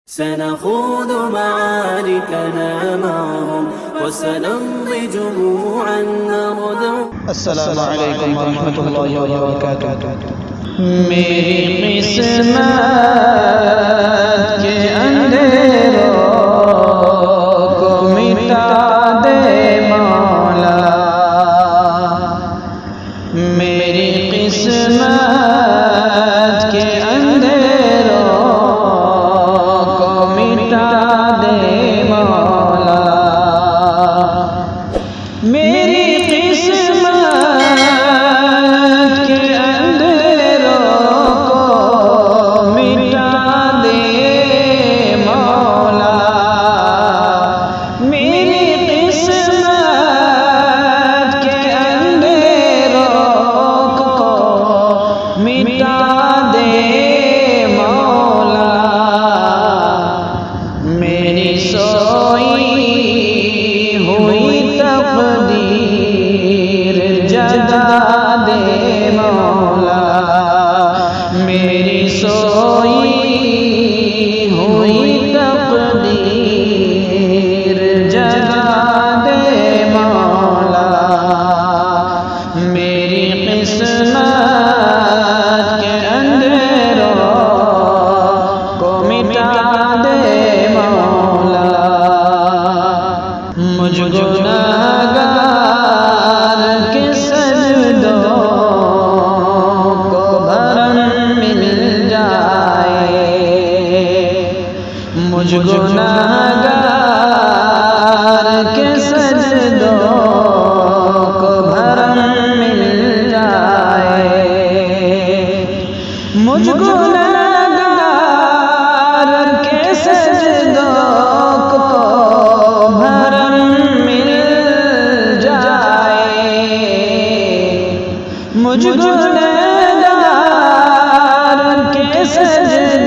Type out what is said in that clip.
سنخوض معاركنا معهم وسنمضي جموعا نغدو. السلام علیکم ورحمۃ اللہ وبرکاتہ۔ میری قسمت کے اندھیروں کو مٹا دے مولا، میری قسمت کے اندھیروں کو مٹا دے مولا، میری قسمت کے اندھیروں کو مٹا دے مولا، میری قسمت کے اندھیروں کو مٹا دے مولا، میری سوئی ہوئی تقدیر جگا دے مولا، میری سوئی ہوئی تقدیر جگا دے مولا، میری قسمت کے اندھیروں کو مٹا دے مولا، مجھ گناہگار کے سجدوں کو بھرم مل جائے، مجھ گناہگار کے سجدوں کو بھرم مل جائے، مجھ گناہگار کے سجدوں کو بھرم مل جائے، مجھ گناہگار کے سجدوں